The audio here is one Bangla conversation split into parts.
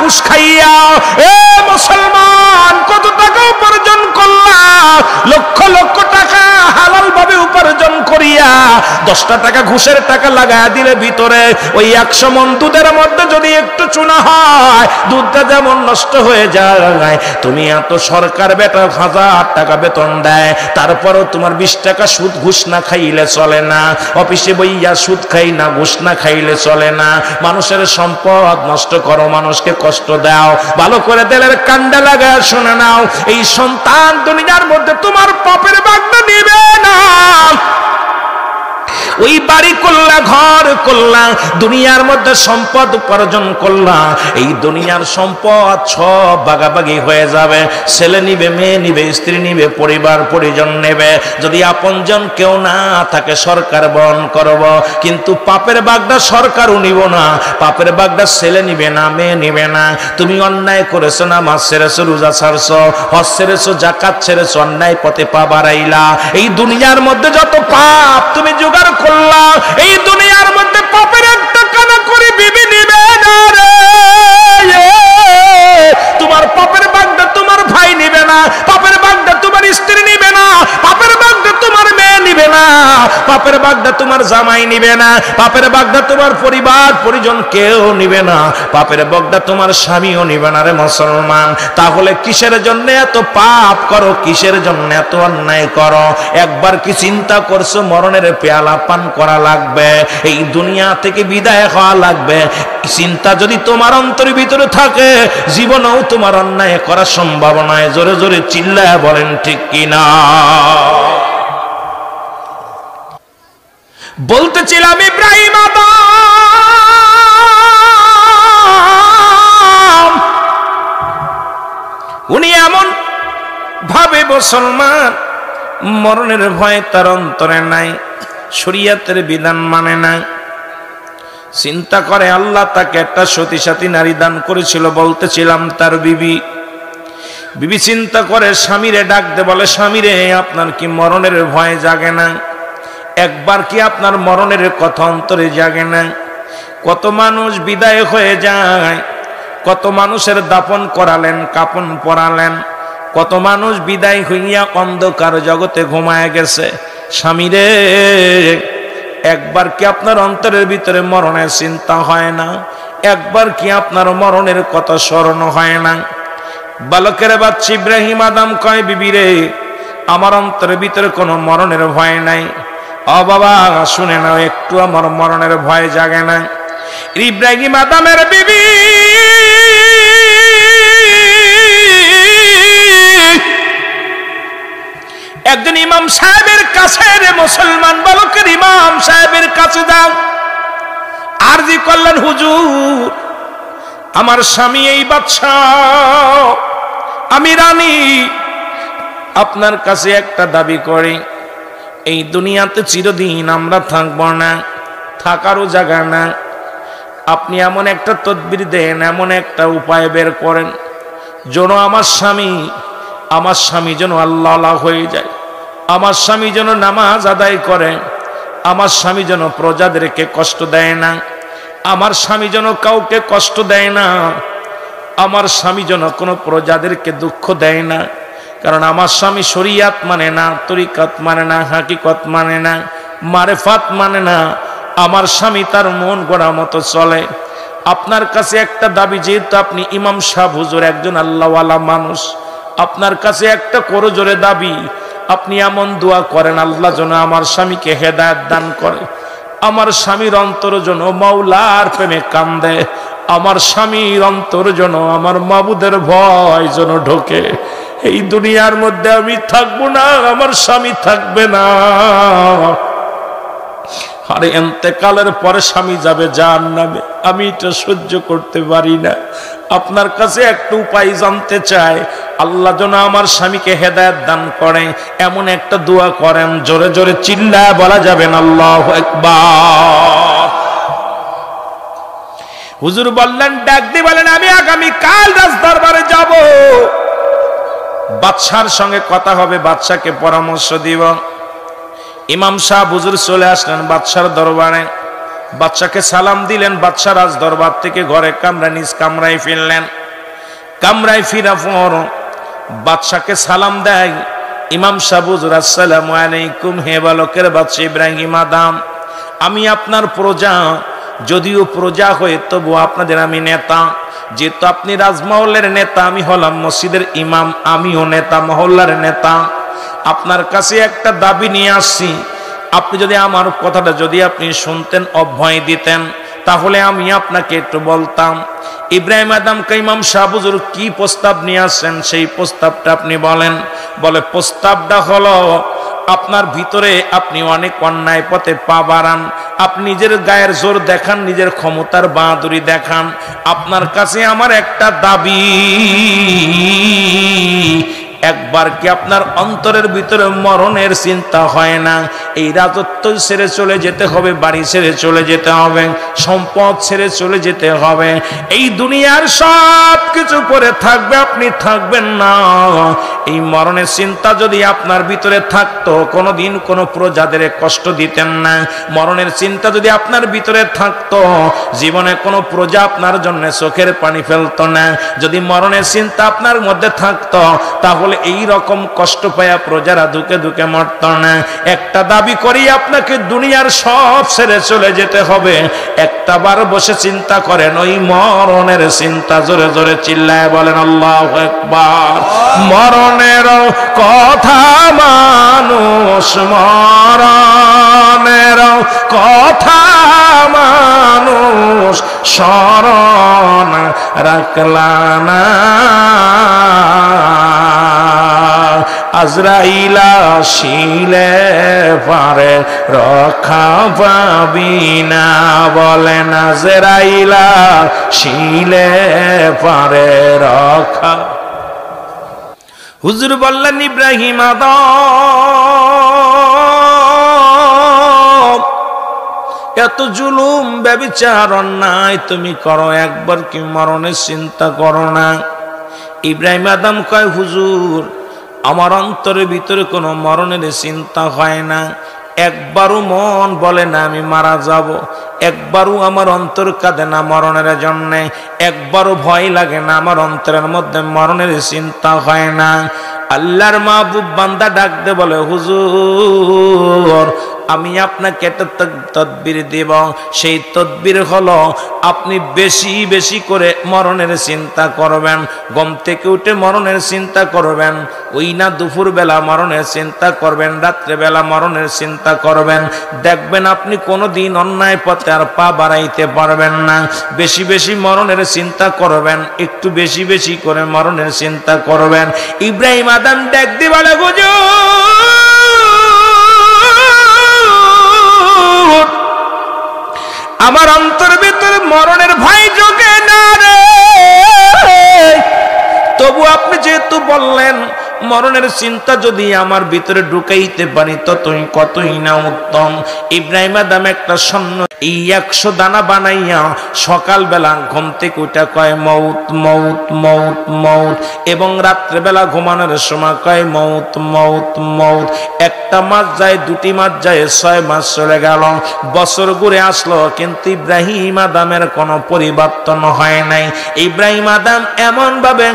ঘুষ খাইয়া এ মুসলমান কত টাকা উপার্জন করলা, লক্ষ লক্ষ টাকা হালাল ভাবে উপার্জন করিয়া 10টা টাকা ঘুষের টাকা লাগায় দিলে ভিতরে ওই 100 মণ দুধের মধ্যে যদি একটু চুনা হয় দুধটা যেমন নষ্ট হয়ে যায়। তুমি এত সরকার বেটা 1000 টাকা বেতন দেয়, তারপরও তোমার 20 টাকা সুদ ঘুষ না খাইলে চলে না। অফিসে বইয়া সুদ খাই না, ঘুষ না খাইলে চলে না। মানুষের সম্পদ নষ্ট করো, মানুষকে কষ্ট দাও। ভালো করে দিলের কান্ডা লাগায় শুনে নাও, এই সন্তান দুনিয়ার মধ্যে তোমার পাপের ভাগটা নিবে না। ওই বাড়ি করলা, ঘর করলা, দুনিয়ার মধ্যে সম্পদ উপার্জন করলা, এই দুনিয়ার সম্পদ সব ভাগাভাগি হয়ে যাবে। ছেলে নিবে, মেয়ে নিবে, স্ত্রী নিবে, পরিবার পরিজন নেবে। যদি আপনজন কেউ না থাকে সরকার বহন করব, কিন্তু পাপের ভাগটা সরকারও নিব না। পাপের ভাগটা ছেলে নিবে না, মেয়ে নিবে না। তুমি অন্যায় করেছো, নামাজ ছেড়েছো, রোজা ছাড়ছো, হজ ছেড়েছো, যাকাত ছেড়েছো, অন্যায় পথে পা বাড়াইলা। এই দুনিয়ার মধ্যে যত পাপ তুমি জোগাড় করলা, এই দুনিয়ার মধ্যে পাপের একটা কানা করে বিবি নিবে না রে। তোমার পাপের ভাগটা তোমার ভাই নিবে না, পাপের ভাগটা তোমার স্ত্রী নিবে না, পাপের ভাগটা তোমার মেয়ে নিবে না, পাপের ভাগটা তোমার জামাই নিবে না, পাপের ভাগটা তোমার পরিবার পরিজন কেউ নিবে না, পাপের ভাগটা তোমার স্বামীও নিবে না রে মুসলমান। তাহলে কিসের জন্য এত পাপ করো, কিসের জন্য এত অন্যায় করো? একবার কি চিন্তা করছো মরণের পেয়ালা পান করা লাগবে, এই দুনিয়া থেকে বিদায় হওয়া লাগবে? চিন্তা যদি তোমার অন্তরের ভিতরে থাকে, জীবনেও তোমার অন্যায় করার সম্ভাবনায় জোরে জোরে চিল্লায় বলেন ঠিক কিনা? বলতেছিলাম ইব্রাহিম আদম, উনি এমন ভাবে মুসলমান, মরণের ভয় তার অন্তরে নাই, শরীয়তের বিধান মানে না। চিন্তা করে আল্লাহ তাকে একটা সতী সাথী নারী দান করেছিল। বলতেছিলাম তার বিবি চিন্তা করে স্বামীরে ডাক দে, বলে স্বামীরে আপনার কি মরণের ভয় জাগে না? একবার কি আপনার মরণের কথা অন্তরে জাগে না? কত মানুষ বিদায় হয়ে যায়, কত মানুষের দাফন করালেন, কাফন পরালেন, কত মানুষ বিদায় হইয়া অন্ধকার জগতে ঘুমায় গেছে। স্বামীরে একবার কি আপনার অন্তরের ভিতরে মরণের চিন্তা হয় না? একবার কি আপনার মরণের কথা স্মরণ হয় না? বালকের বাচ্চা ইব্রাহিম আদম কয়, বিবি রে আমার অন্তরের ভিতরে কোনো মরণের ভয় নাই। ও বাবা শুনে নাও, একটু আমার মরণের ভয় জাগে না। ইব্রাহিম আদমের বিবি একজন ইমাম সাহেবের কাছে, রে মুসলমান বালকের ইমাম সাহেবের কাছে যাও, আরজি করলেন, হুজুর আমার স্বামী এই বাদশাহ, আমি রানী, আপনার কাছে একটা দাবি করি, এই দুনিয়াতে চিরদিন আমরা থাকব না, থাকারও জায়গা না। আপনি এমন একটা তদবির দেন, এমন একটা উপায় বের করেন যেন আমার স্বামী যেন আল্লাহ হয়ে যায়, আমার স্বামী যেন নামাজ আদায় করে, আমার স্বামী যেন প্রজাদেরকে কষ্ট দেয় না, আমার স্বামী যেন কাউকে কষ্ট দেয় না, আমার স্বামী যেন কোনো প্রজাদেরকে দুঃখ দেয় না। কারণ আমার স্বামী শরিয়াত মানে না, তরিকাত মানে না, হাকিকত মানে না, মারেফাত মানে না। আমার স্বামী তার মন গড়া মতো চলে। আপনার কাছে একটা দাবি, যেহেতু আপনি ইমাম সাহেব হুজুর একজন আল্লাহওয়ালা মানুষ, আপনার কাছে একটা করজোরে দাবি, আপনি এমন দোয়া করেন আল্লাহ যেন আমার স্বামীকে হেদায়েত দান করে, আমার স্বামীর অন্তর যেন মাওলার প্রেমে কান্দে, আমার স্বামীর অন্তর যেন আমার মাবুদের ভয় যেন ঢোকে। এই দুনিয়ার মধ্যে আমি থাকবো না, আমার স্বামী থাকবে না। আরে ইন্তেকালের পরে স্বামী যাবে জাহান্নামে, আমি এটা সহ্য করতে পারি না। আপনার কাছে একটা উপায় জানতে চাই, আল্লাহ যেন আমার স্বামীকে হেদায়েত দান করে, এমন একটা দোয়া করেন, জোরে জোরে চিল্লায় বলা যাবেন আল্লাহু আকবার। হুজুর বললেন, ডাক দিয়ে বলেন, আমি আগামী কাল রাজদরবারে যাব, বাদশার সঙ্গে কথা হবে, বাদশাকে পরামর্শ দিব। ইমাম সাহেব হুজুর চলে আসলেন বাদশার দরবারে। বাদশাকে সালাম দিলেন, বাদশা রাজ দরবার থেকে ঘরে নিজ কামরায় ফিরলেন। কামরায় ফিরা পর বাদশাকে সালাম দেয় ইমাম সাহেব, হুজুর আসসালামু আলাইকুম। হে বালকের বাদশা ইব্রাহিম আদম, আমি আপনার প্রজা, যদিও প্রজা হয়ে তবু আপনাদের আমি নেতা। যেহেতু আপনি রাজমহলের নেতা, আমি হলাম মসজিদের ইমাম, আমিও নেতা, মহল্লার নেতা। আপনার কাছে একটা দাবি নিয়ে আসছি, আপনি যদি আমার কথাটা যদি আপনি শুনতেন, অভয় দিতেন, তাহলে আমি আপনাকে একটু বলতাম। ইব্রাহিম আদমকে ইমাম সাহেব হুজুর কি প্রস্তাব নিয়ে আসছেন সেই প্রস্তাবটা আপনি বলেন। বলে প্রস্তাবটা হলো, আপনার ভিতরে আপনি অনেক অন্যায় পথে পা বাড়ান, আপনি নিজের গায়ের জোর দেখান, নিজের ক্ষমতার বাহাদুরি দেখান। আপনার কাছে আমার একটা দাবি, একবার কি আপনার অন্তরের ভিতরে মরণের চিন্তা হয় না? এই রাজত্ব ছেড়ে চলে যেতে হবে, বাড়ি ছেড়ে চলে যেতে হবে, সম্পদ ছেড়ে চলে যেতে হবে, এই দুনিয়ার সব কিছু পরে থাকবে, আপনি থাকবেন না। এই মরণের চিন্তা যদি আপনার ভিতরে থাকতো, কোনোদিন কোনো প্রজাদের কষ্ট দিতেন না। মরণের চিন্তা যদি আপনার ভিতরে থাকতো, জীবনে কোনো প্রজা আপনার জন্য চোখের পানি ফেলতো না। যদি মরণের চিন্তা আপনার মধ্যে থাকতো, তাহলে এই রকম কষ্ট পায়া প্রজারা ধুকে ধুকে মরত না। একটা দাবি করি, আপনাকে দুনিয়ার সব ছেড়ে চলে যেতে হবে। একটা বার বসে চিন্তা করেন, ওই মরণের চিন্তা। জোরে জোরে চিল্লায় বলেন আল্লাহু আকবার। মরণের কথা মানুষ, মরণের কথা মানুষ স্মরণ রাখলা না। আজরাইল আসিলে পারে রক্ষা পাবি না। বলেন আজরাইল আসিলে পারে রক্ষা। হুজুর বললেন ইব্রাহিম আদম, এত জুলুম ব্যভিচার অন্যায় তুমি করো, একবার কি মরণের চিন্তা করো না? ইব্রাহিম আদম কয়, হুজুর আমার অন্তরের ভিতরে কোনো মরণের চিন্তা হয় না, একবারও মন বলে না আমি মারা যাব, একবারও আমার অন্তর কাঁদে না মরণের জন্যে, একবারও ভয় লাগে না, আমার অন্তরের মধ্যে মরণের চিন্তা হয় না। আল্লাহর মাহবুব বান্দা ডাক দে বলে, হুজুর আমি আপনাকে একটা তদবির দেব। সেই তদবির হলো, আপনি বেশি বেশি করে মরণের চিন্তা করবেন, ঘুম থেকে উঠে মরণের চিন্তা করবেন, ওই না দুপুর বেলা মরণের চিন্তা করবেন, রাত্রে বেলা মরণের চিন্তা করবেন। দেখবেন আপনি কোনোদিন অন্যায় পথে আর পা বাড়াইতে পারবেন না। বেশি বেশি মরণের চিন্তা করবেন, একটু বেশি বেশি করে মরণের চিন্তা করবেন। ইব্রাহিম আদম ডাক দি বলে, হুজুর আমার অন্তরের ভিতরে মরণের ভয় জোগে না রে, তবু আপনি যেহেতু বললেন মরণের চিন্তা যদি আমার ভিতরে ঢুকাইতে পারি কতই না উত্তম। ইব্রাহিম আদম একটা স্বর্ণ এই 100 দানা বানাইয়া সকালবেলা ঘুম থেকে উঠা কয় মৌত মৌত মৌত মৌত, এবং রাত্রেবেলা ঘুমানোর সময় কয় মৌত মৌত মৌত। একটা মাস যায়, 2টি মাস যায়, 6 মাস চলে গেল, বছর ঘুরে আসলো, কিন্তু ইব্রাহিম আদমের কোনো পরিবর্তন হয় নাই। ইব্রাহিম আদম এমন ভাবে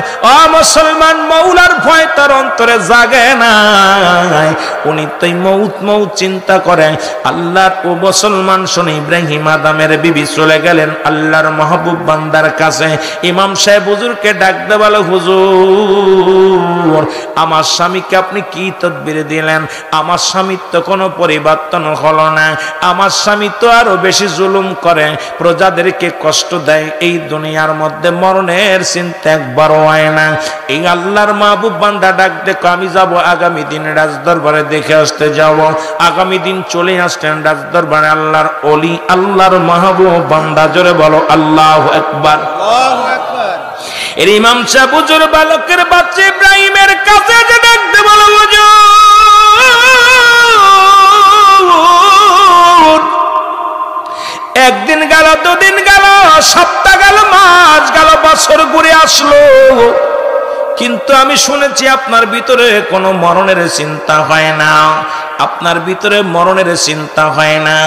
মুসলমান মৌলার ভয় তার অন্তরে জাগে নাই, উনি তাই মৌত মৌত চিন্তা করে। আল্লাহর ও মুসলমান শুনে ইব্রাহিম আদমের বিবি চলে গেলেন আল্লাহর মাহবুব বান্দার কাছে। ইমাম সাহেব হুজুরকে ডাক দে বলে, হুজুর আমার স্বামীকে আপনি কি তদবির দিলেন? আমার স্বামীর তো কোনো পরিবর্তন হলো না, আমার স্বামী তো আরো বেশি জুলুম করে, প্রজাদেরকে কষ্ট দেয়, এই দুনিয়ার মধ্যে মরণের চিন্তা একবারও হয় না। এই আল্লাহর মাহবুব বান্দা ডাক দেখো, আমি যাব আগামী দিন রাজদরবারে দেখে আসতে যাব। আগামী দিন চলে আসলেন রাজদরবারে আল্লাহর ওলি, আল্লাহর মাহবুব বান্দা। জোরে বলো আল্লাহু আকবার। এর ইমাম সাহেব হুজুর বালকের বাচ্চা ইব্রাহিমের কাছে যে ডাকতে বলো, হুজুর একদিন গেল, 2 দিন গেল, সপ্তাহ গেল, মাস গেল, বছর ঘুরে আসলো, কিন্তু আমি শুনেছি আপনার ভিতরে কোনো মরণের চিন্তা হয় না। আপনার ভিতরে মরণের চিন্তা হয় না।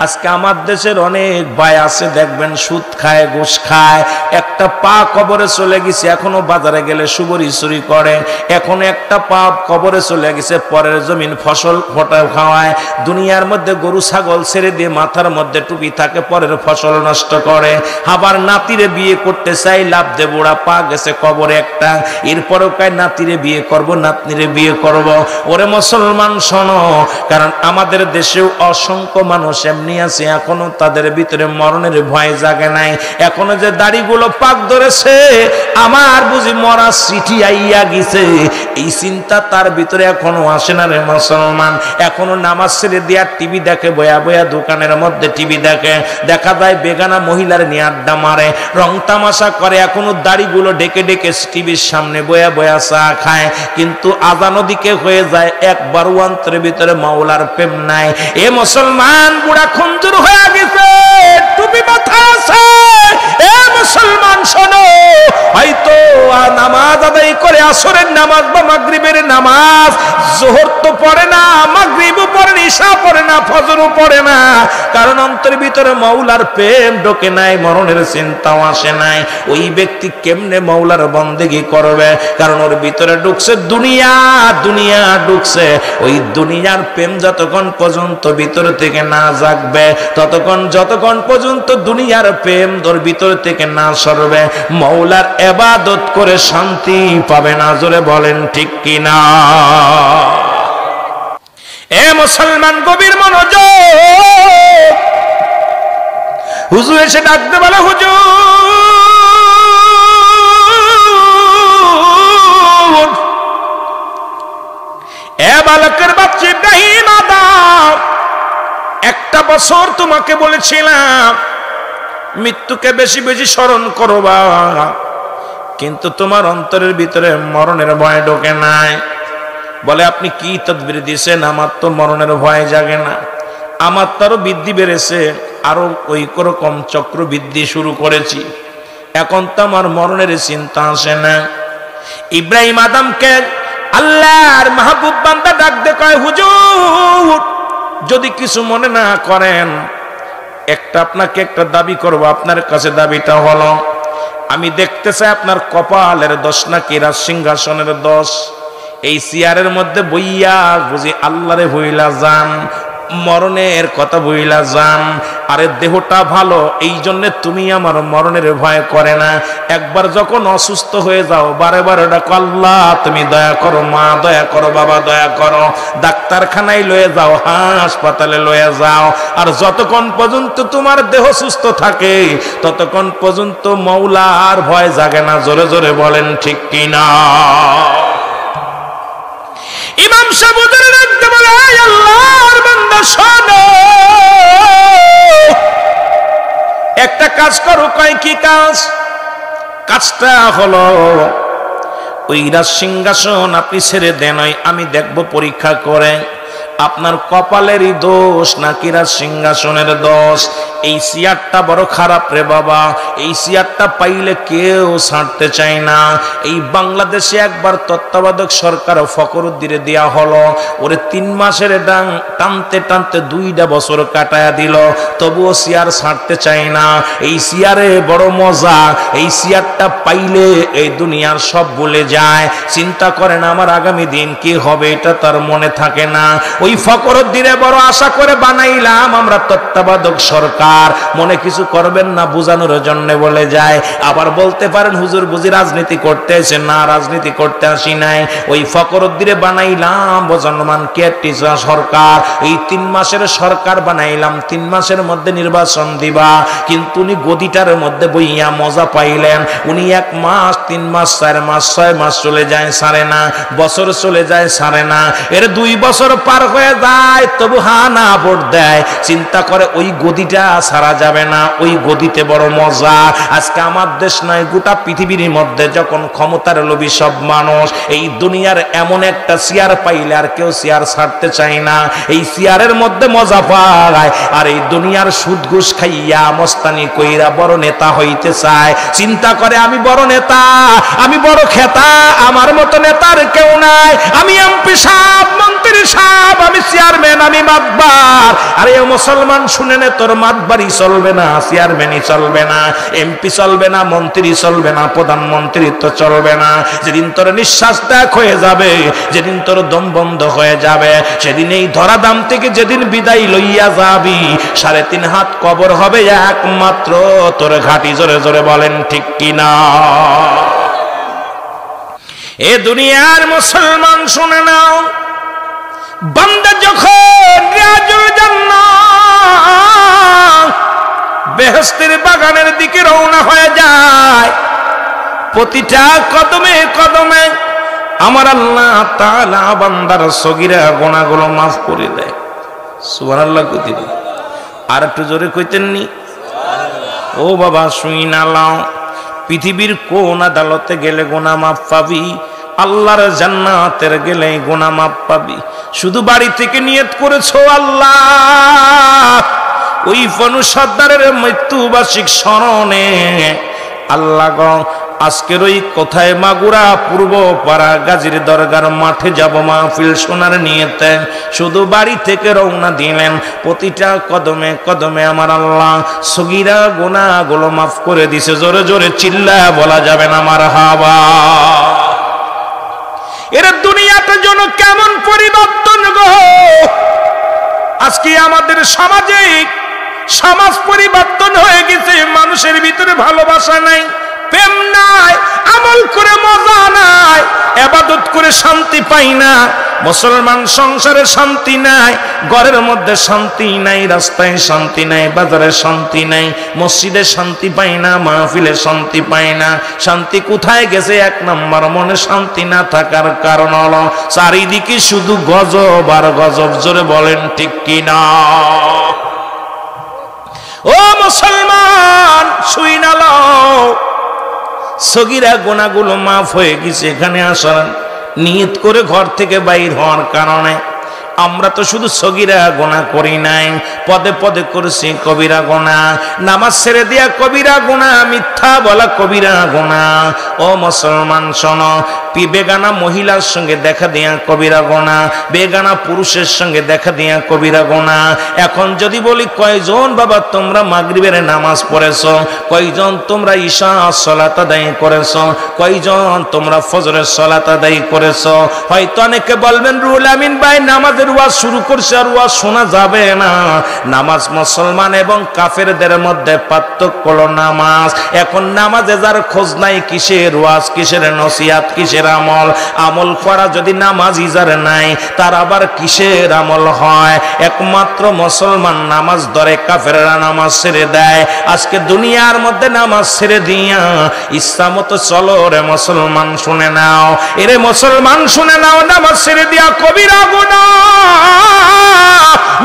আজকে আমার দেশের অনেক ভাই আছে দেখবেন সুদ খায়, ঘুষ খায়, একটা পা কবরে চলে গেছে এখনো বাজারে গেলে সুবরি চুরি করে, এখনো একটা পা কবরে চলে গেছে পরের জমিন ফসল ফটা খাওয়ায়, দুনিয়ার মধ্যে গরু ছাগল ছেড়ে দিয়ে মাথার মধ্যে টুপি থাকে পরের ফসল নষ্ট করে, আবার নাতিরে বিয়ে করতে চাই লাভ দে বুড়া পা গেছে কবরে একটা, এরপরেও কয় নাতিরে বিয়ে করব, নাতনিরে বিয়ে করব। ওরে মুসলমান শোনো, কারণ আমাদের দেশেও অসংখ্য মানুষ এমনি আছে এখনো তাদের ভিতরে মরণের ভয় জাগে নাই। এখনো যে দাড়িগুলো পাক ধরেছে আমার বুঝি মরা চিঠি আইয়া গেছে, এই চিন্তা তার ভিতরে এখনো আসে না রে মুসলমান। এখনো নামাজ ছেড়ে দিয়া টিভি দেখে, বয়া বয়া দোকানের মধ্যে টিভি দেখে, দেখা যায় বেগানা মহিলার নিয়ে আড্ডা মারে, রং তামাশা করে, এখনো দাড়িগুলো ডেকে ডেকে টিভির সামনে বয়া বয়া চা খায়। কিন্তু আজানো দিকে হয়ে যায়, একবারও অন্তরের ভিতরে মাওলার প্রেম নাই। এ মুসলমান বুড়া খঞ্জুর হয়ে গেছে, টুপি মাথা আছে। এ মুসলমান শোনো, হয়তো নামাজ আদায় করে আসরের নামাজ বা মাগরিবের নামাজ, জোহর তো পড়ে না, মাগরিবও পড়ে না, ইশা পড়ে না, ফজরও পড়ে না, কারণ অন্তরের ভিতরে মাওলার প্রেম ঢোকে নাই, মরণের চিন্তাও আসে নাই। ওই ব্যক্তি কেমনে মাওলার বন্দেগী করবে? কারণ ওর ভিতরে ঢুকছে দুনিয়া, দুনিয়া ঢুকছে। ওই দুনিয়ার প্রেম যতক্ষণ পর্যন্ত ভিতর থেকে না জাগবে, যতক্ষণ পর্যন্ত দুনিয়ার প্রেম তোর ভিতর থেকে না সরবে, মাওলার ইবাদত করে শান্তি পাবে না। জোরে বলেন ঠিক কিনা? এ মুসলমান গভীর মনোযোগ। হুজুর এসে ডাকতে বলে, হুজুর এ বালকের বাচ্চা ইব্রাহিম আদম, একটা বছর তোমাকে বলেছিলাম মৃত্যুকে বেশি বেশি স্মরণ করবা, কিন্তু তোমার অন্তরের ভিতরে মরণের ভয় ঢোকে নাই। বলে আপনি কি তদবির দিয়েছেন? আমার তো মরণের ভয় জাগে না, আমার তো আরো বৃদ্ধি বেড়েছে, আরো ওই রকম চক্র বৃদ্ধি শুরু করেছি, এখন তো আমার মরণের চিন্তা আসে না। ইব্রাহিম আদমকে আল্লাহর মাহবুব বান্দা ডাক দে কয়, হুজুর যদি কিছু মনে না করেন, আপনাকে একটা দাবি করব। আপনার কাছে দাবিটা হলো, আমি দেখতে চাই আপনার কপালের দোষ নাকি রাজ সিংহাসনের দোষ। এই চেয়ারের মধ্যে বইয়া বুঝি আল্লাহরে ভুইলা যান, মরণের কথা ভুইলা যান। আরে দেহটা ভালো, এই জন্য তুমি আমার মরণের ভয় করে না। একবার যখন অসুস্থ হয়ে যাও, বারে বারে ডাকো আল্লাহ তুমি দয়া করো, মা দয়া করো, বাবা দয়া করো, ডাক্তারখানায় লয়ে যাও, হাসপাতালে লয়ে যাও। আর যতক্ষণ পর্যন্ত তোমার দেহ সুস্থ থাকে ততক্ষণ পর্যন্ত মাওলার ভয় জাগে না। জোরে জোরে বলেন ঠিক কিনা? ইমাম সাহেব ডাকতে বলে, আল্লাহর বান্দা শোনো, একটা কাজ করো। কয় কি কাজ? কাজটা হলো ওই রাজ সিংহাসন আপনি ছেড়ে দেন, আমি দেখব পরীক্ষা করে আপনার কপালেরই দোষ নাকি রাজ সিংহাসনের দোষ। এই চেয়ারটা বড় খারাপ রে বাবা, এই চেয়ারটা পাইলে কেউ ছাড়তে চায় না। এই বাংলাদেশে একবার তত্ত্বাবধায়ক সরকার ফখরুদ্দিনে দেয়া হলো, ওরে 3 মাসের ডাং টানতে টানতে 2টা বছর কাটায়া দিল, তবুও চেয়ার ছাড়তে চায় না। এই চেয়ারে বড় মজা, এই চেয়ারটা পাইলে এই দুনিয়ার সব ভুলে যায়, চিন্তা করেন আমার আগামী দিন কি হবে এটা তার মনে থাকে না। ওই ফখরুদ্দিনে বড় আশা করে বানাইলাম আমরা তত্ত্বাবধায়ক সরকার, মনে কিছু করবেন না বোঝানোর জন্য বলে যায়। আবার বলতে পারেন হুজুর বুঝি রাজনীতি করতে আসেন? না, রাজনীতি করতে আসি নাই, ওই ফখরুদ্দিনে বানাইলাম বোঝানোমান কেয়ারটেকার সরকার। এই 3 মাসের সরকার বানাইলাম, 3 মাসের মধ্যে নির্বাচন দিবা, কিন্তু উনি গদিটার মধ্যে বইয়া মজা পাইলেন। উনি 1 মাস, 3 মাস, 4 মাস, 6 মাস চলে যায় ছাড়ে না, বছর চলে যায় ছাড়ে না, এর 2 বছর পার হয়ে যায় তবু হানা ভোট দেয়। চিন্তা করে ওই গদিটা ছাড়া যাবে না, ওই গদিতে বড় মজা। আজকে আমার দেশ নয় গোটা পৃথিবীর মধ্যে যখন ক্ষমতার লোভী সব মানুষ এই দুনিয়ার এমন একটা চেয়ার পাইলে আর কেউ চেয়ার ছাড়তে চায় না, এই চেয়ারের মধ্যে মজা পায়। আর এই দুনিয়ার সুদ ঘুষ খাইয়া মস্তানি কইরা বড় নেতা হইতে চায়। চিন্তা করে আমি বড় নেতা, আমি বড় খেতা, আমার মতো নেতার কেউ নাই, আমি এমপি সাহেব, মন্ত্রী সাহেব, আমি চেয়ারম্যান, আমি মাতবার। আরে মুসলমান শুনে নে, তোর মাতবারই চলবে না, চেয়ারম্যানই চলবে না, এমপি চলবে না, মন্ত্রী চলবে না, প্রধানমন্ত্রী তো চলবে না। যেদিন তোর নিঃশ্বাস ত্যাগ হয়ে যাবে, যেদিন তোর দম বন্ধ হয়ে যাবে, সেদিন এই ধরাধাম থেকে যেদিন বিদায় লইয়া যাবি, 3.5 হাত কবর হবে একমাত্র তোর ঘাটি। জোরে জোরে বলেন ঠিক কিনা? এ দুনিয়ার মুসলমান শুনে নাও, বান্দা যখন রিয়াজুল জান্নাত বেহেশতের বাগানের দিকে রওনা হয়ে যায়, প্রতিটা কদমে কদমে আমার আল্লাহ তাআলা বান্দার সগীরা গুনাহগুলো মাফ করে দেয়। সুবহানাল্লাহ কইতেন, আর একটু জোরে কইতেন নি? ও বাবা শুই না লাও, পৃথিবীর কোন আদালতে গেলে গুনাহ মাফ পাবি, আল্লাহর জান্নাতের গেলে গুনাহ মাফ পাবি। শুধু বাড়ি থেকে নিয়ত করেছো আল্লাহ ওই ফনু সর্দারের মৃত্যুবার্ষিক স্মরণে, আল্লাহ গো আজকের ওই কোথায় মাগুরা পূর্ব পাড়া গাজীর দরগার মাঠে যাব মাহফিল শোনার নিয়তে শুধু বাড়ি থেকে রওনা দিলেন। প্রতিটা কদমে কদমে আমার আল্লাহ সগীরা গুনাহগুলো মাফ করে দিছে। জোরে জোরে চিল্লায়া বলা যাবে না মারহাবা। এর দুনিয়াটা যেন কেমন পরিবর্তন গো! আজকে আমাদের সমাজ পরিবর্তন হয়ে গেছে। মানুষের ভিতরে ভালোবাসা নাই, প্রেম নাই, আমল করে মজা নাই, ইবাদত করে শান্তি পাই না। মুসলমান সংসারে শান্তি নাই, ঘরের মধ্যে শান্তি নাই, রাস্তায় শান্তি নাই, বাজারে শান্তি নাই, মসজিদে শান্তি পাই না, মাহফিলে শান্তি পাই না। শান্তি কোথায় গেছে? 1 নম্বর, মনে শান্তি না থাকার কারণ হলো চারিদিকে শুধু গজব আর গজব। জোরে বলেন ঠিক কিনা? ও মুসলমান শুই না লও, সগীরা গুনাহগুলো মাফ হয়ে গেছে। এখানে আসার নিয়ত করে ঘর থেকে বাইর হওয়ার কারণে আমরা তো শুধু সগীরা গুনাহ করি নাই, পদে পদে করেছি কবিরা গুনাহ। নামাজ ছেড়ে দিয়া কবিরা গুনাহ, মিথ্যা বলা কবিরা গুনাহ। ও মুসলমান শোনো, বেগানা মহিলার সঙ্গে দেখা দিয়া কবিরা গুনাহ, বেগানা পুরুষের সঙ্গে দেখা দিয়া কবিরা গুনাহ। এখন যদি বলি কয়জন বাবা তোমরা মাগরিবের নামাজ পড়েছো, কয়জন তোমরা ঈশা সালাত আদায় করেছো, কয়জন তোমরা ফজরের সালাত আদায় করেছো? হয়তো অনেকে বলবেন রুহুল আমিন ভাই নামাজের ওয়াজ শুরু করছে, আর ওয়াজ শোনা যাবে না। নামাজ মুসলমান এবং কাফেরদের মধ্যে পার্থক্য হলো নামাজ। এখন নামাজে যার খোঁজ নাই, কিসের ওয়াজ, কিসের নসিহত, কিসের আমল? আমল করা যদি নামাজি যার নাই, তার আবার কিসের আমল হয়? একমাত্র মুসলমান নামাজ ধরে, কাফেররা নামাজ ছেড়ে দেয়। আজকে দুনিয়ার মধ্যে নামাজ ছেড়ে দিয়া ইচ্ছা মতো চলো রে মুসলমান শুনে নাও, এরে মুসলমান শুনে নাও, নামাজ ছেড়ে দিয়া কবিরা গুনাহ,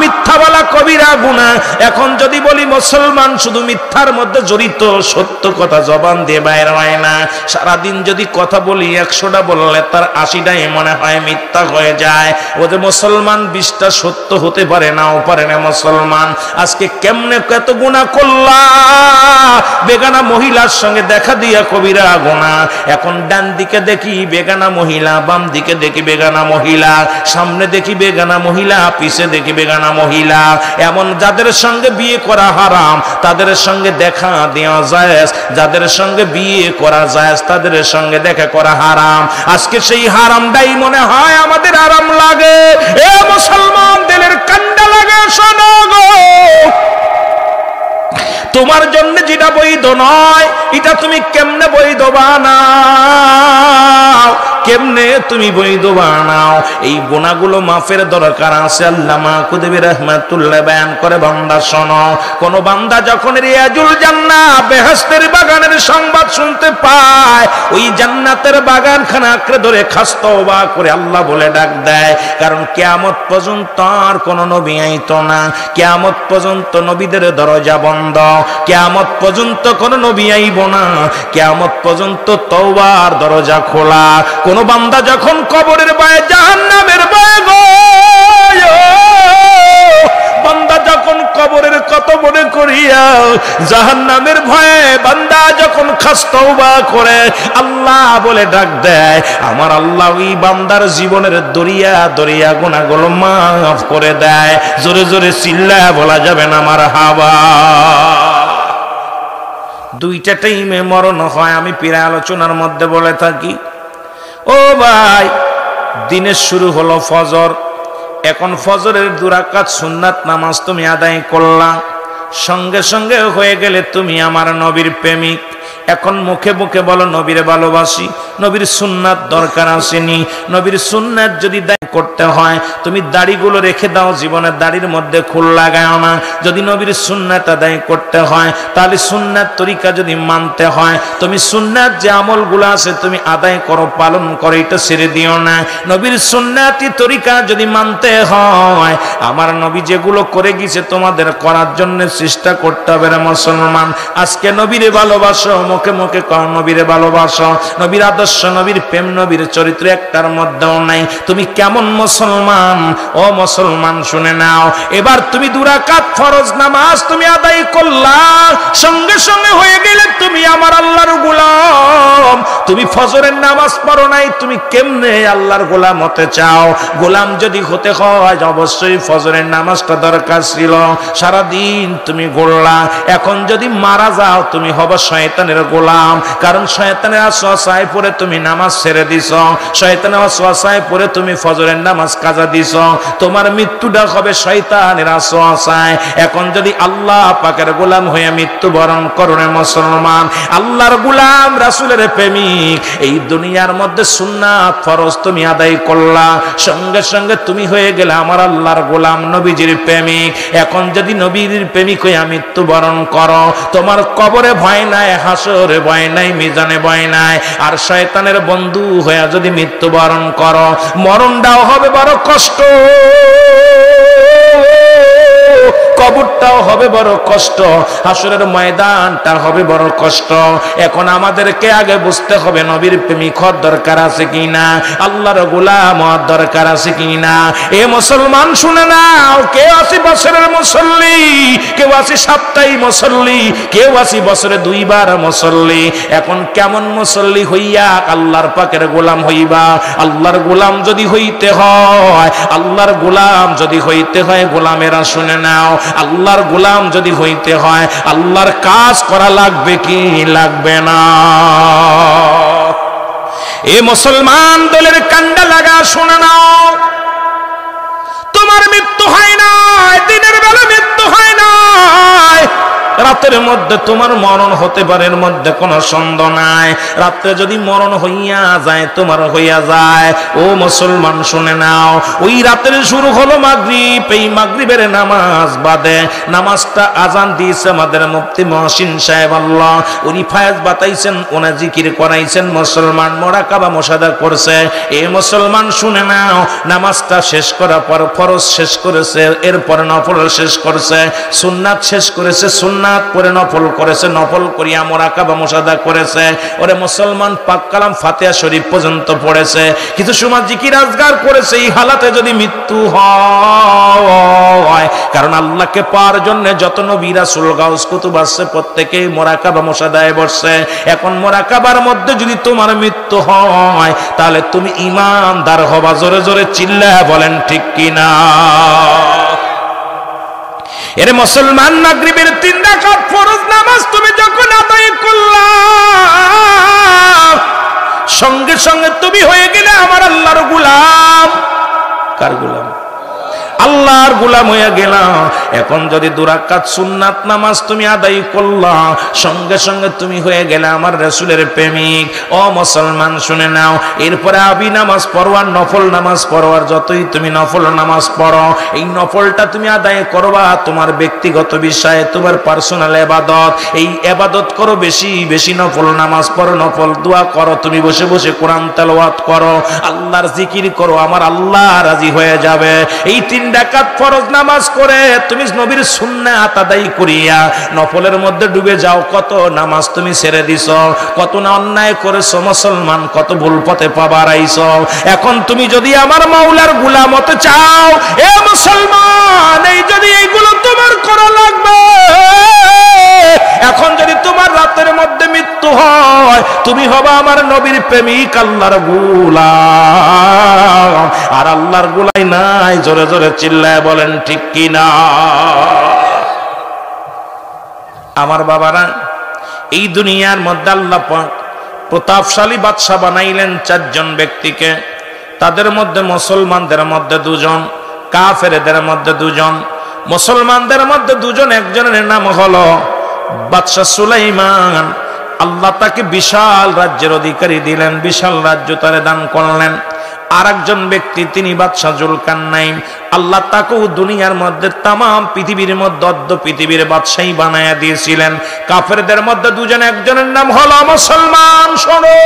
মিথ্যা বলা কবিরা গুনাহ। এখন যদি বলি মুসলমান শুধু মিথ্যার মধ্যে জড়িত, সত্য কথা জবান দিয়ে বাইর হয় না। সারাদিন যদি কথা বলি 100টা বললে তার 80টাই মনে হয় মিথ্যা হয়ে যায়। ও যে মুসলমান 20টা সত্য হতে পারে নাও পারে না। মুসলমান আজকে কেমনে কত গুনাহ করলা, বেগানা মহিলার সঙ্গে দেখা দিয়া কবিরা গুনাহ। এখন ডান দিকে দেখি বেগানা মহিলা, বাম দিকে দেখি বেগানা মহিলা, সামনে দেখি বেগানা মহিলা, পিছে দেখি বেগানা মহিলা। এমন যাদের সঙ্গে বিয়ে করা হারাম তাদের সঙ্গে দেখা দেওয়া জায়েজ, যাদের সঙ্গে বিয়ে করা জায়েজ তাদের সঙ্গে দেখা করা হারাম। আজকে সেই হারামটাই মনে হয় আমাদের আরাম লাগে। এ মুসলমান দিলের কান্ডা লাগে, শোনো গো, তোমার জন্য যেটা বৈধ নয় এটা তুমি কেমনে বৈধ বানাও, কেমনে তুমি বৈধ বানাও? এই গুনাহগুলো মাফের দরকার আছে। আল্লামা কুতুবী রাহমাতুল্লাহ বয়ান করে, বান্দা শোনো, কোন বান্দা যখন রিয়াজুল জান্নাহ বেহেশতের বাগানের সংবাদ শুনতে পায়, ওই জান্নাতের বাগানখানা আঁকড়ে ধরে খাস তওবা করে আল্লাহ বলে ডাক দেয়। কারণ কিয়ামত পর্যন্ত আর কোন নবী আইতো না, কিয়ামত পর্যন্ত নবীদের দরজা বন্ধ, কিয়ামত পর্যন্ত কোন নবী আইব না, কিয়ামত পর্যন্ত তওবার দরজা খোলা। কোন বান্দা যখন কবরের ভয়ে, জাহান্নামের ভয়ে গো, বান্দা যখন কবরের কত মনে করিয়া জাহান্নামের ভয়ে বান্দা যখন খাস তওবা করে আল্লাহ বলে ডাক দেয়, আমার আল্লাহ ওই বান্দার জীবনের দরিয়া দরিয়া গুনাহগুলো মাফ করে দেয়। জোরে জোরে চিল্লায়া বলা যাবে না মারহাবা। দুইটা টাইমে মরণ হয়, আমি প্রায় আলোচনার মধ্যে বলে থাকি। ও ভাই, দিনের শুরু হলো ফজর, এখন ফজরের 2 রাকাত সুন্নাত নামাজ তুমি আদায় করলা, সঙ্গে সঙ্গে হয়ে গেলে তুমি আমার নবীর প্রেমিক। এখন মুখে মুখে বলো নবীরে ভালোবাসি, নবীর সুন্নাত দরকার আসেনি। নবীর সুন্নাত যদি করতে হয় তুমি দাড়িগুলো রেখে দাও, জীবনের দাড়ির মধ্যে খুল লাগাও না। যদি নবীর সুন্নাত আদায় করতে হয় তাহলে সুন্নাত তরিকা যদি মানতে হয় তুমি সুন্নাত যে আমলগুলো আছে তুমি আদায় করো, পালন করো, এটা ছেড়ে দিও না। নবীর সুন্নাতি তরিকা যদি মানতে হয় আমার নবী যেগুলো করে গেছে তোমাদের করার জন্য চেষ্টা করতে হবে রে মুসলমান। আজকে নবীরে ভালোবাসো, মুখে মুখে কও নবীরে ভালোবাসো, নবীর আদর্শ, নবীর প্রেম, নবীর চরিত্র একটার মধ্যেও নাই। তুমি কেমন মুসলমান? ও মুসলমান শুনে নাও, এবার তুমি 2 রাকাত ফরজ নামাজ তুমি আদায় করলা, সঙ্গে সঙ্গে হয়ে গেলে তুমি আমার আল্লাহর গোলাম। তুমি ফজরের নামাজ পড়ো নাই, তুমি কেমনে আল্লাহর গোলাম হতে চাও? গোলাম যদি হতে হয় অবশ্যই ফজরের নামাজটা দরকার ছিল। সারা দিন তুমি গড়লা, এখন যদি মারা যাও তুমি হবে শয়তানের গোলাম, কারণ শয়তানের ওয়াসওয়াসায় পড়ে তুমি নামাজ ছেড়ে দিছো, শয়তানের ওয়াসওয়াসায় পড়ে তুমি ফজরের নামাজ কাজা দিছো, তোমার মৃত্যুটা হবে শয়তানের ওয়াসওয়াসায়। এখন যদি আল্লাহ পাকের গোলাম হয়ে মৃত্যুবরণ করো রে মুসলমান, আল্লাহর গোলাম, রাসূলের প্রেমিক, এই দুনিয়ার মধ্যে সুন্নাত ফরজ তুমি আদায় করলা, সঙ্গে সঙ্গে তুমি হয়ে গেলে আমার আল্লাহর গোলাম, নবীজির প্রেমিক। এখন যদি নবীর প্রেমিক হয়ে মৃত্যুবরণ করো তোমার কবরে ভয় নাই, হাসরে ভয় নাই, মিজানে ভয় নাই। আর শয়তানের বন্ধু হয়ে যদি মৃত্যুবরণ করো মরণটাও হবে বড় কষ্ট, কবরটাও হবে বড় কষ্ট, হাসরের ময়দানটা হবে বড় কষ্ট। এখন আমাদেরকে আগে বুঝতে হবে নবীর প্রেমিক হওয়ার দরকার আছে কিনা, আল্লাহর গোলাম হওয়ার দরকার আছে কিনা। এ মুসলমান শুনে নাও, কেউ 80 বছরের মুসল্লি, কেউ 80 সপ্তাহে মুসল্লি, কেউ 80 বছরে 2 বার মুসল্লি। এখন কেমন মুসল্লি হইয়া আল্লাহর পাকের গোলাম হইবা? আল্লাহর গোলাম যদি হইতে হয়, আল্লাহর গোলাম যদি হইতে হয়, গোলামেরা শুনে নাও, আল্লাহর গোলাম যদি হইতে হয় আল্লাহর কাজ করা লাগবে কি লাগবে না? এ মুসলমান দলের কান্ডা লাগা শুনে নাও, তোমার মৃত্যু হয় না, দিনের বেলা মৃত্যু হয় না, রাতের মধ্যে তোমার মরণ হতে পারে, এর মধ্যে কোনো সন্দেহ নাই। রাত্রে যদি মরণ হইয়া যায় তোমার হইয়া যায়। ও মুসলমান শুনে নাও, ওই রাতের শুরু হলো মাগরিব, এই মাগরিবের নামাজ বাদে নামাজটা আজান দিয়েছে আমাদের মুফতি মহসিন সাহেব, আল্লাহ উনি ফায়েজ বাতাইছেন, ওনা জিকির করাইছেন, মুসলমান মুরাকাবা মুশাহাদা করছে। এ মুসলমান শুনে নাও, নামাজটা শেষ করার পর ফরজ শেষ করেছে, এরপরে নফল শেষ করেছে, সুন্নাত শেষ করেছে, সুন্নাত পরে নফল করেছে, নফল করিয়া মুরাকাবা মুশাহাদা করেছে। ওরে মুসলমান পাক কালাম ফাতিহা শরীফ পর্যন্ত পড়েছে, কিছু সময় জিকির আজগার করেছে। এই হালাতে যদি মৃত্যু হয়, কারণ আল্লাহকে পাওয়ার জন্য যত নবী রাসূল গাউস কুতুব আছে প্রত্যেকেই মুরাকাবা মুশাহাদায় বসছে। এখন মুরাকাবার মধ্যে যদি তোমার মৃত্যু হয় তাহলে তুমি ঈমানদার হবা। জোরে জোরে চিল্লায়া বলেন ঠিক কিনা? এরে মুসলমান, মাগরিবের 3 রাকাত ফরজ নামাজ তুমি যখন আদায় করলা, সঙ্গে সঙ্গে তুমি হয়ে গেলে আমার আল্লাহর গোলাম। কার গোলাম? আল্লাহর গোলাম হয়ে গেলাম। এখন যদি 2 রাকাত সুন্নাত নামাজ তুমি আদায় করলা, সঙ্গে সঙ্গে তুমি হয়ে গেলে আমার রাসূলের প্রেমিক। ও মুসলমান শুনে নাও, এরপরে আবি নামাজ পড়ো আর নফল নামাজ পড়ো, আর যতই তুমি নফল নামাজ পড়ো এই নফলটা তুমি আদায় করবা তোমার ব্যক্তিগত বিষয়, তোমার পার্সোনাল ইবাদত। এই ইবাদত করো, বেশি বেশি নফল নামাজ পড়ো, নফল দোয়া করো, তুমি বসে বসে কোরআন তেলাওয়াত করো, আল্লাহর জিকির করো, আমার আল্লাহ রাজি হয়ে যাবে। এই 3 রাকাত ফরজ নামাজ করে তুমি নবীর সুন্নাত আদায় করিয়া নফলের মধ্যে ডুবে যাও, কত নামাজ তুমি ছেড়ে দিছ, কত না অন্যায় করেছো মুসলমান, কত ভুল পথে পাবার আইছো। এখন তুমি যদি আমার মাওলার গোলাম হতে চাও এ মুসলমান, এই যদি এইগুলো তোমার করা লাগবে, এখন যদি তোমার রাতের মধ্যে মৃত্যু হয়, তুমি হবে আমার নবীর প্রেমিক, আল্লাহর গোলাম। আর আল্লাহর গোলাই নাই, জোরে জোরে চিল্লায় বলেন ঠিক কি না? আমার বাবারা, এই দুনিয়ার মধ্যে আল্লাহ পাক প্রতাপশালী বাদশা বানাইলেন চারজন ব্যক্তিকে। তাদের মধ্যে মুসলমানদের মধ্যে দুজন, কাফেরদের মধ্যে দুজন। মুসলমানদের মধ্যে দুজন, একজনের নাম হলো বাদশা সুলাইমান। আল্লাহ তাকে বিশাল রাজ্যের অধিকারী দিলেন, বিশাল রাজ্য তারে দান করলেন। আর একজন ব্যক্তি, তিনি বাদশা জুলকারনাইন। আল্লাহ তাকেও দুনিয়ার মধ্যে তামাম পৃথিবীর মধ্যে অর্ধ পৃথিবীর বাদশাহী বানায়া দিয়েছিলেন। কাফেরদের মধ্যে দুজন, একজনের নাম হলো মুসলমান, শোনো,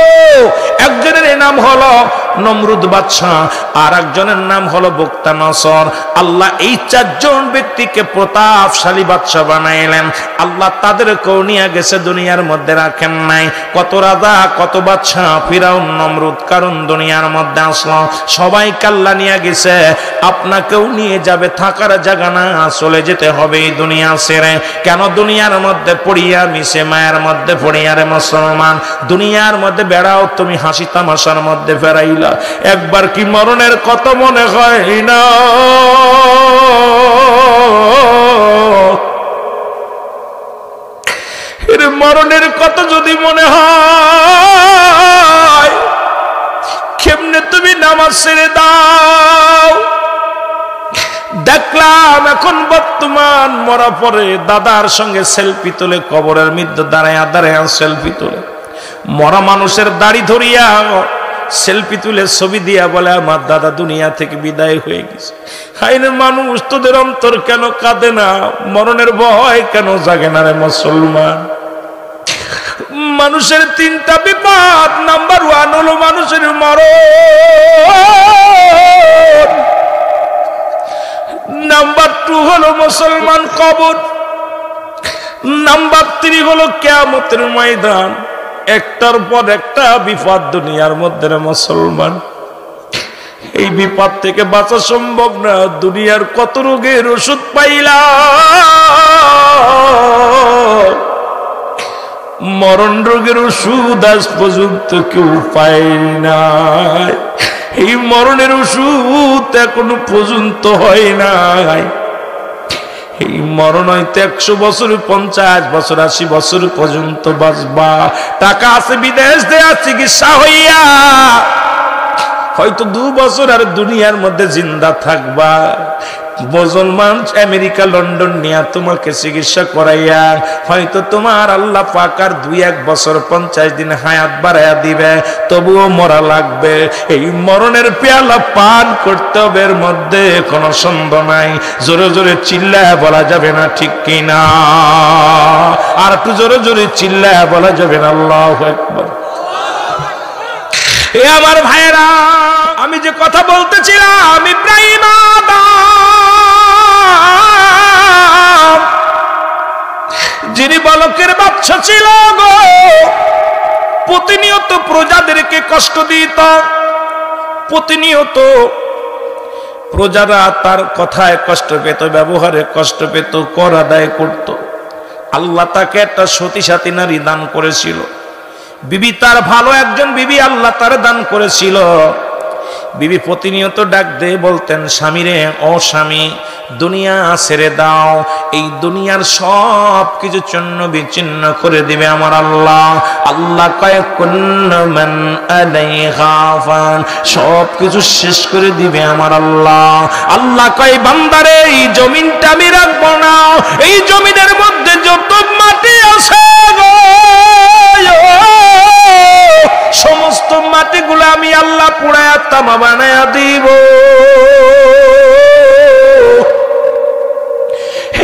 একজনের নাম হলো নমরুদ বাদশাহ, আর একজনের নাম হলো বুকতানসর। আল্লাহ এই চারজন ব্যক্তিকে প্রতাপশালী বাদশা বানাইলেন। আল্লাহ তাদেরকেও নিয়ে গেছে, দুনিয়ার মধ্যে রাখেন নাই। কত রাজা, কত বাদশা, ফিরাউন, নমরুদ, কারণ দুনিয়ার মধ্যে আসলো, সবাইকে আল্লাহ নিয়ে গেছে। আপনাকেও নিয়ে যাবে, থাকার জায়গা না, চলে যেতে হবে এই দুনিয়া ছেড়ে। কেন? দুনিয়ার মধ্যে পড়িয়া মিশে মায়ের মধ্যে পড়িয়া রে মুসলমান, দুনিয়ার মধ্যে বেড়াও তুমি হাসি তামাশার মধ্যে ফেরাইলা, একবার কি মরণের কত মনে হয় না? মরণের কত যদি মনে হয়, কেমনে তুমি নামাজ ছেড়ে দাও? দেখলাম এখন বর্তমান মরা পরে দাদার সঙ্গে সেলফি তোলে, কবরের মধ্যে দাঁড়ায় দাঁড়ায় সেলফি তোলে। মরা মানুষের দাড়ি ধরিয়া সেলফি তুলে ছবি দিয়া বলে আমার দাদা দুনিয়া থেকে বিদায় হয়ে গেছে। হাইরে মানুষ, তোদের অন্তর কেন কাঁদে না? মরণের ভয় কেন জাগে না রে মুসলমান? মানুষের তিনটা বিপদ, নাম্বার 1 হলো মানুষের মরণ, নাম্বার 2 হলো মুসলমান কবর, নাম্বার 3 হলো কিয়ামতের ময়দান। একটার পর একটা বিপদ দুনিয়ার মধ্যে মুসলমান। এই বিপদ থেকে বাঁচা সম্ভব না। দুনিয়ার কত রোগের ওষুধ পাইলাম, মরণ রোগের ওষুধ আজ পর্যন্ত কেউ পায় নাই। এই মরণের ওষুধ এখনো পর্যন্ত হয় নাই। এই মরণ হয়তো 100 বছর, 50 বছর, 80 বছর পর্যন্ত বাঁচবা। টাকা আছে, বিদেশ দেয়া চিকিৎসা হইয়া হয়তো 2 বছর আর দুনিয়ার মধ্যে জিন্দা থাকবা। মুসলমান আমেরিকা, লন্ডন নিয়ে তোমাকে চিকিৎসা করাইয়া হয়তো তোমার আল্লাহ পাক আর 2-1 বছর 50 দিন হায়াত বাড়াইয়া দিবে, তবুও মরা লাগবে। এই মরণের পেয়ালা পান করতে হবে, এর মধ্যে কোনো সন্দেহ নাই। জোরে জোরে চিল্লায় বলা যাবে না ঠিক কিনা? আর একটু জোরে জোরে চিল্লায় বলা যাবে না আল্লাহু আকবার। এ আমার ভাইরা, আমি যে কথা বলতেছিলাম, ইব্রাহিম যিনি বালকের বাচ্চা ছিল গো, প্রতিনিয়ত প্রজাদেরকে কষ্ট দিত, প্রতিনিয়ত প্রজারা তার কথায় কষ্ট পেত, ব্যবহারে কষ্ট পেত, কর আদায় করত। আল্লাহ তাকে একটা সতী সাথী নারী দান করেছিল। বিবি তার ভালো একজন বিবি আল্লাহ তার দান করেছিল। বিবি প্রতিনিয়ত ডাক দিয়ে বলতেন, স্বামীরে, ও স্বামী, দুনিয়া ছেড়ে দাও, এই দুনিয়ার সব কিছু চূর্ণ বিচ্ছিন্ন করে দিবে আমার আল্লাহ। আল্লাহ কয় কুল্লু মান আলাইহা ফান, সব কিছু শেষ করে দিবে আমার আল্লাহ। আল্লাহ কয় বান্দারে, এই জমিনটা আমি রাখবো না, এই জমিনের মধ্যে যত মাটি আছে গো, সমস্ত মাটিগুলো আমি আল্লাহ পুড়ায়া তামা বানায়া দিব।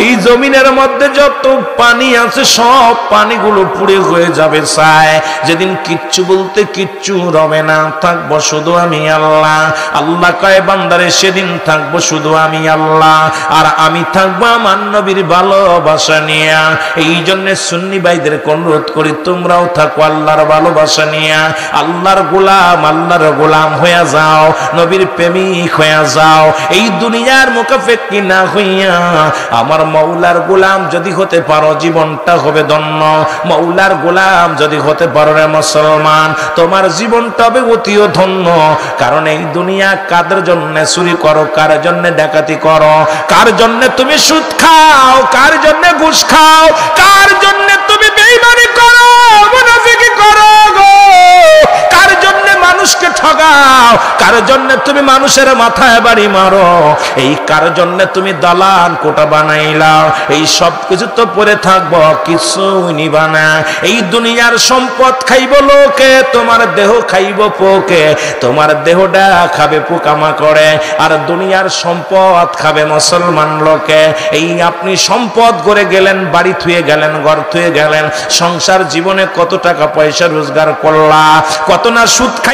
এই জমিনের মধ্যে যত পানি আছে সব পানিগুলো পুড়ে হয়ে যাবে ছাই। যেদিন কিচ্ছু বলতে কিচ্ছু রবে না, থাকবো শুধু আমি আল্লাহ। আল্লাহ কয় বান্দারে সেদিন থাকবো শুধু আমি আল্লাহ, আর আমি থাকবো আমার নবীর ভালোবাসা নিয়ে। এই জন্য সুন্নি ভাইদের অনুরোধ করি, তোমরাও থাকো আল্লাহর ভালোবাসা নিয়ে। আল্লাহর গোলাম হয়ে যাও, নবীর প্রেমিক হয়ে যাও। এই দুনিয়ার মুখাপেক্ষী না হইয়া আমার মৌলার গোলাম যদি হতে পারো, জীবনটা হবে ধন্য। মৌলার গোলাম যদি হতে পারো রে মুসলমান, তোমার জীবনটা হবে অতিও ধন্য। কারণ এই দুনিয়া কাদের জন্য চুরি করো, কার জন্য ডাকাতি করো, কার জন্য তুমি সুদ খাও, কার জন্য ঘুষ খাও, কার জন্য তুমি বেঈমানি করো, মুনাফিকি করো গো, কার জন্য মানুষকে ঠগাও, কার জন্য তুমি মানুষের মাথায় বাড়ি মারো, এই কার জন্য তুমি দালান কোটা বানাইলাও, এই সব কিছু তো পরে থাকবো, কিছুই নিবা না। এই দুনিয়ার সম্পদ খাইব লোকে, তোমার দেহ খাইব পোকে। তোমার দেহটা খাবে পোকামাকড়ে, আর দুনিয়ার সম্পদ খাবে মুসলমান লোকে। এই আপনি সম্পদ করে গেলেন, বাড়ি থুয়ে গেলেন, ঘর থুয়ে গেলেন, সংসার জীবনে কত টাকা পয়সা রোজগার করলা, কত না সুদ খাই